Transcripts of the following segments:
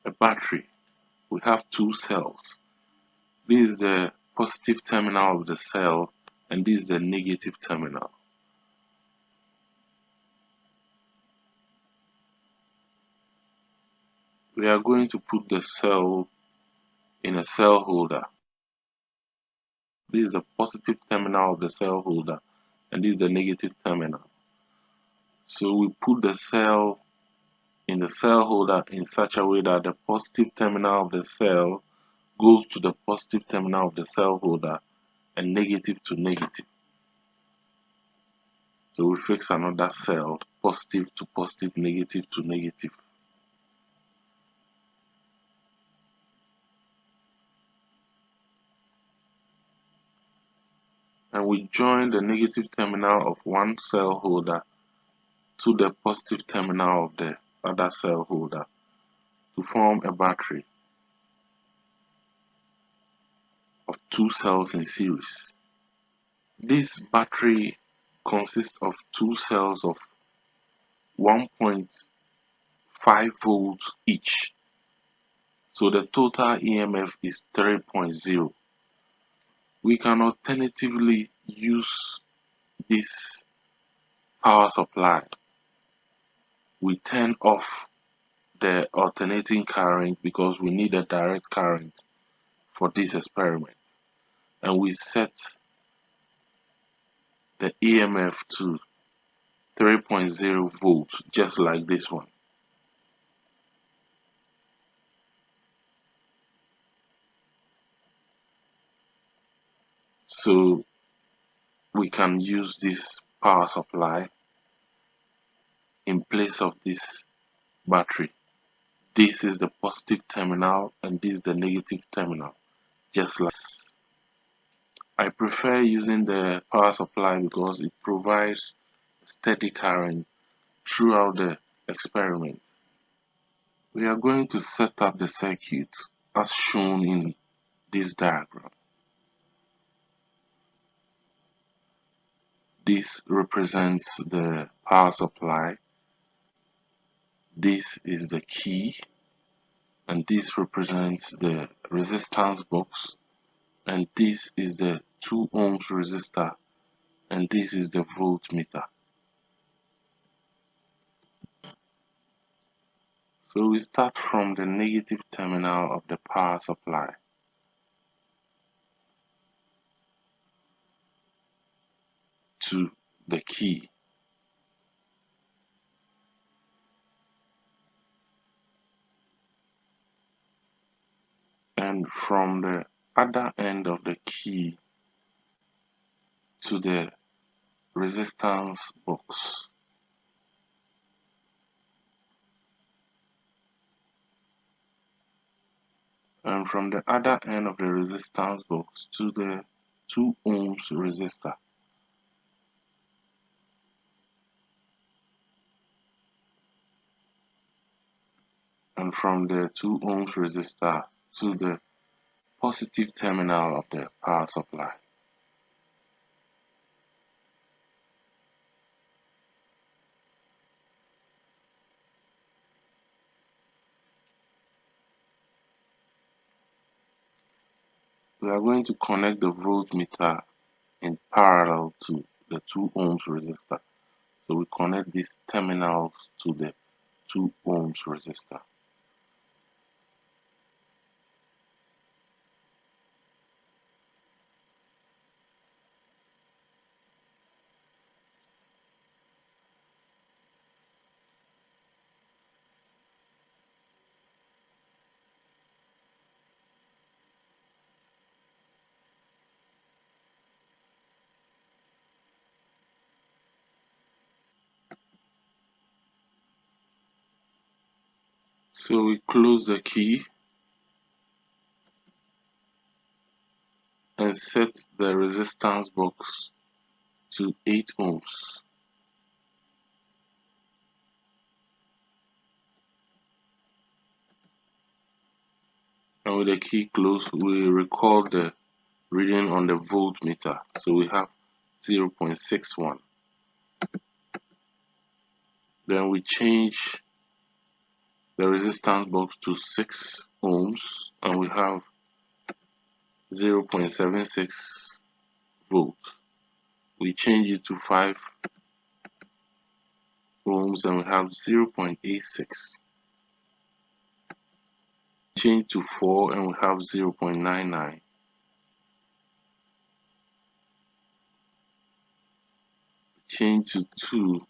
a battery. We have two cells. This is the positive terminal of the cell and this is the negative terminal. We are going to put the cell in a cell holder. This is the positive terminal of the cell holder and this is the negative terminal. So we put the cell in the cell holder in such a way that the positive terminal of the cell goes to the positive terminal of the cell holder and negative to negative. So we fix another cell, positive to positive, negative to negative. And we join the negative terminal of one cell holder to the positive terminal of the other cell holder to form a battery of two cells in series. This battery consists of two cells of 1.5 volts each. So the total EMF is 3.0. We can alternatively use this power supply. We turn off the alternating current because we need a direct current for this experiment, and we set the EMF to 3.0 volts, just like this one. So we can use this power supply in place of this battery. This is the positive terminal and this is the negative terminal, just like this. I prefer using the power supply because it provides steady current throughout the experiment. We are going to set up the circuit as shown in this diagram. This represents the power supply. This is the key, and this represents the resistance box, and this is the 2 ohms resistor, and this is the voltmeter. So we start from the negative terminal of the power supply. To the key. And from the other end of the key to the resistance box. And from the other end of the resistance box to the 2 ohms resistor. And from the 2 ohms resistor to the positive terminal of the power supply. We are going to connect the voltmeter in parallel to the 2 ohms resistor. So we connect these terminals to the 2 ohms resistor. So we close the key and set the resistance box to 8 ohms. And with the key closed, we record the reading on the voltmeter. So we have 0.61. Then we change the resistance box to 6 ohms and we have 0.76 volts. We change it to 5 ohms and we have 0.86. Change to 4 and we have 0.99. Change to 2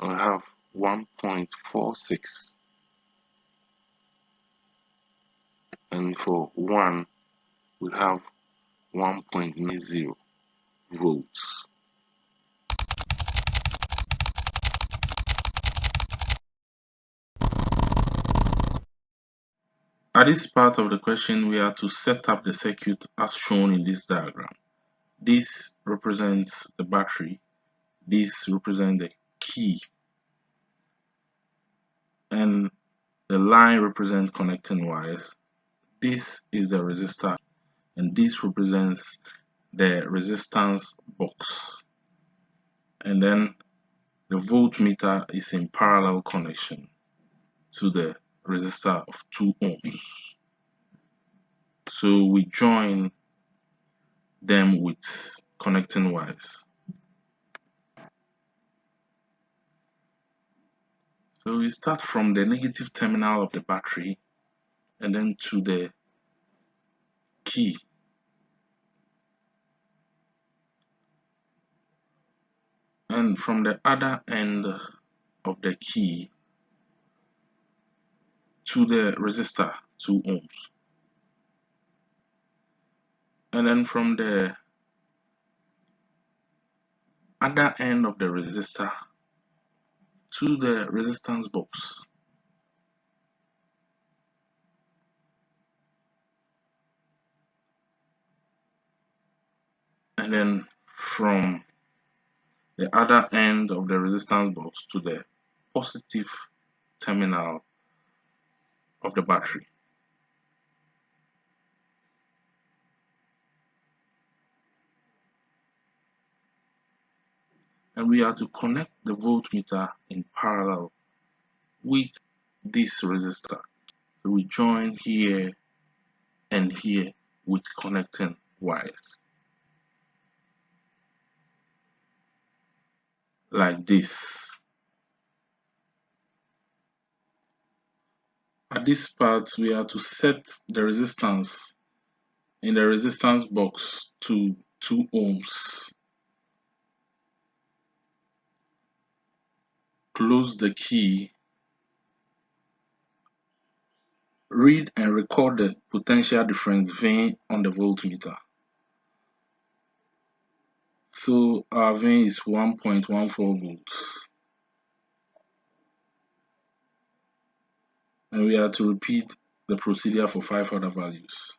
and we have 1.46. And for 1 we have 1.90 volts. At this part of the question, we are to set up the circuit as shown in this diagram. This represents the battery, this represents the key, and the line represents connecting wires. This is the resistor, and this represents the resistance box. And then the voltmeter is in parallel connection to the resistor of 2 ohms. So we join them with connecting wires. So we start from the negative terminal of the battery and then to the key. And from the other end of the key to the resistor 2 ohms. And then from the other end of the resistor to the resistance box. And then from the other end of the resistance box to the positive terminal of the battery. And we are to connect the voltmeter in parallel with this resistor. So we join here and here with connecting wires like this. At this part, we are to set the resistance in the resistance box to 2 ohms. Close the key. Read and record the potential difference VIN on the voltmeter. So our VIN is 1.14 volts. And we are to repeat the procedure for 5 other values.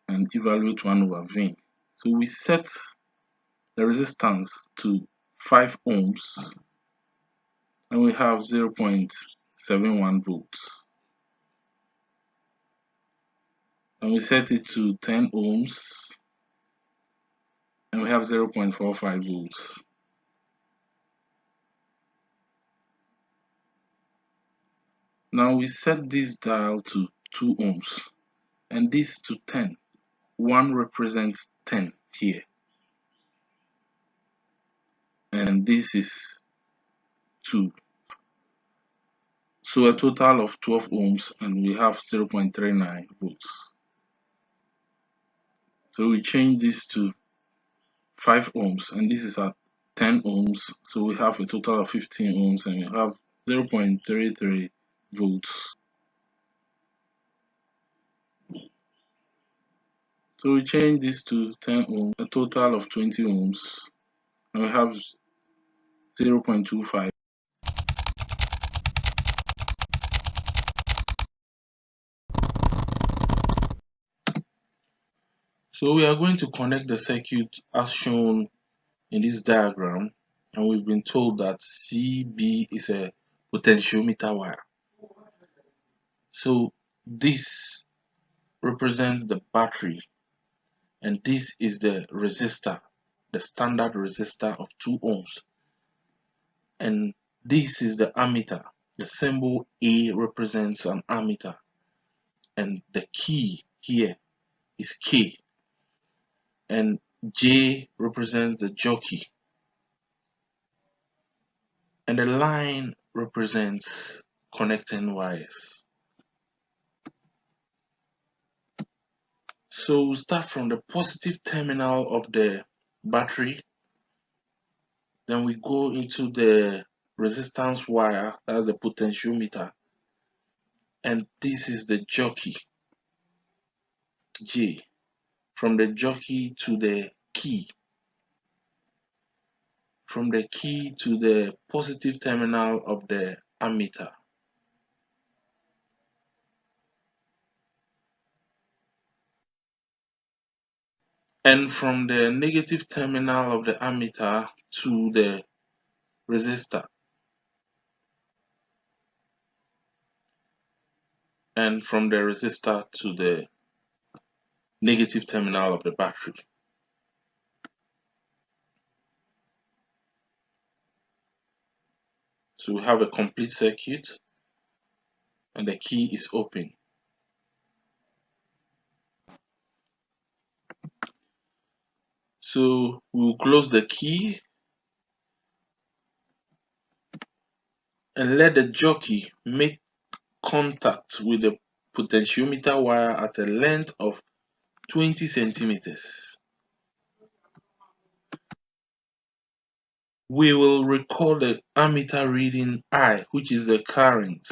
And evaluate 1 over VIN. So we set the resistance to 5 ohms and we have 0.71 volts. And we set it to 10 ohms and we have 0.45 volts. Now we set this dial to 2 ohms and this to 10. 1 represents 10 here. And this is 2. So a total of 12 ohms and we have 0.39 volts. So we change this to 5 ohms and this is at 10 ohms. So we have a total of 15 ohms and we have 0.33 volts. So we change this to 10 ohms, a total of 20 ohms and we have 0.25. So we are going to connect the circuit as shown in this diagram, and we've been told that CB is a potentiometer wire. So this represents the battery and this is the resistor, the standard resistor of 2 ohms. And This is the ammeter. The symbol A represents an ammeter, and the key here is K, and J represents the jockey, and the line represents connecting wires. So we start from the positive terminal of the battery, then we go into the resistance wire, that's the potentiometer, and this is the jockey, J, from the jockey to the key, from the key to the positive terminal of the ammeter. And from the negative terminal of the ammeter to the resistor, and from the resistor to the negative terminal of the battery. So we have a complete circuit, and the key is open. So we'll close the key and let the jockey make contact with the potentiometer wire at a length of 20 centimeters. We will record the ammeter reading I, which is the current.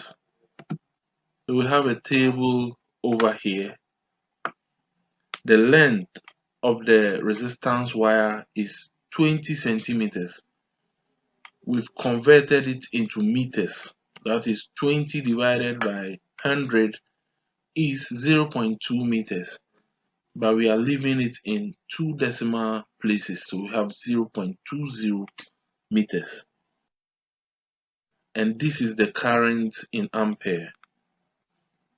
So we have a table over here. The length of the resistance wire is 20 centimeters. We've converted it into meters. That is 20 divided by 100 is 0.2 meters. But we are leaving it in 2 decimal places. So we have 0.20 meters. And this is the current in ampere.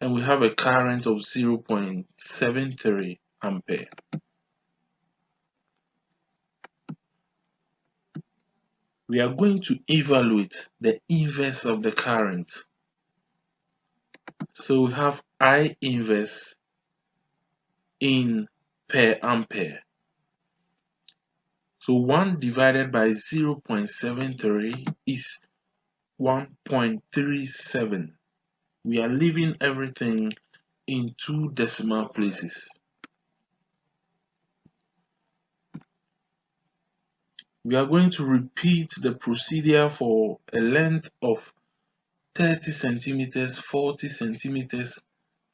And we have a current of 0.73 ampere. We are going to evaluate the inverse of the current. So we have I inverse in per ampere. So 1 divided by 0.73 is 1.37. We are leaving everything in 2 decimal places. We are going to repeat the procedure for a length of 30 centimeters, 40 centimeters,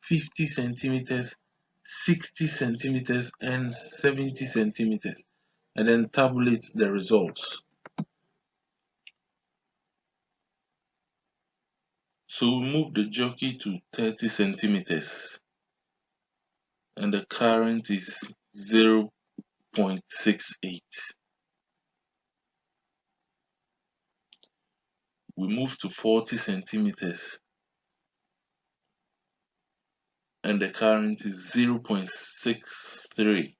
50 centimeters, 60 centimeters, and 70 centimeters, and then tabulate the results. So we move the jockey to 30 centimeters, and the current is 0.68. We move to 40 centimeters, and the current is 0.63.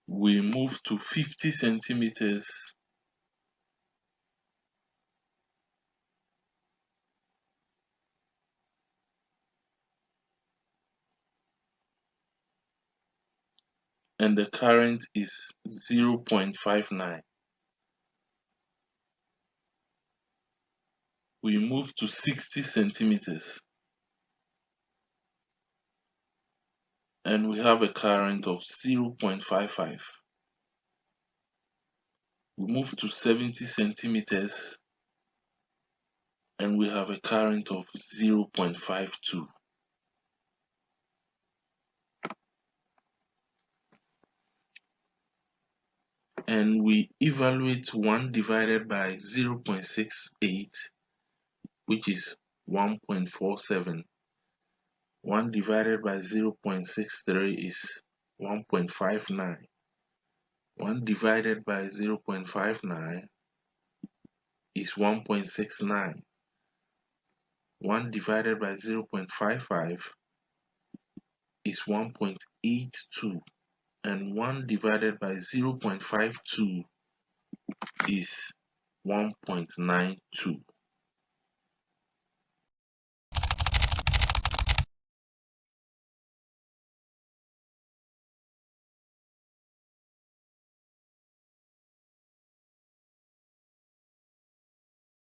We move to 50 centimeters, and the current is 0.59. We move to 60 centimeters, and we have a current of 0.55. We move to 70 centimeters, and we have a current of 0.52. And we evaluate 1 divided by 0.68, which is 1.47. 1 divided by 0.63 is 1.59. 1 divided by 0.59 is 1.69. 1 divided by 0.55 is 1.82, and 1 divided by 0.52 is 1.92.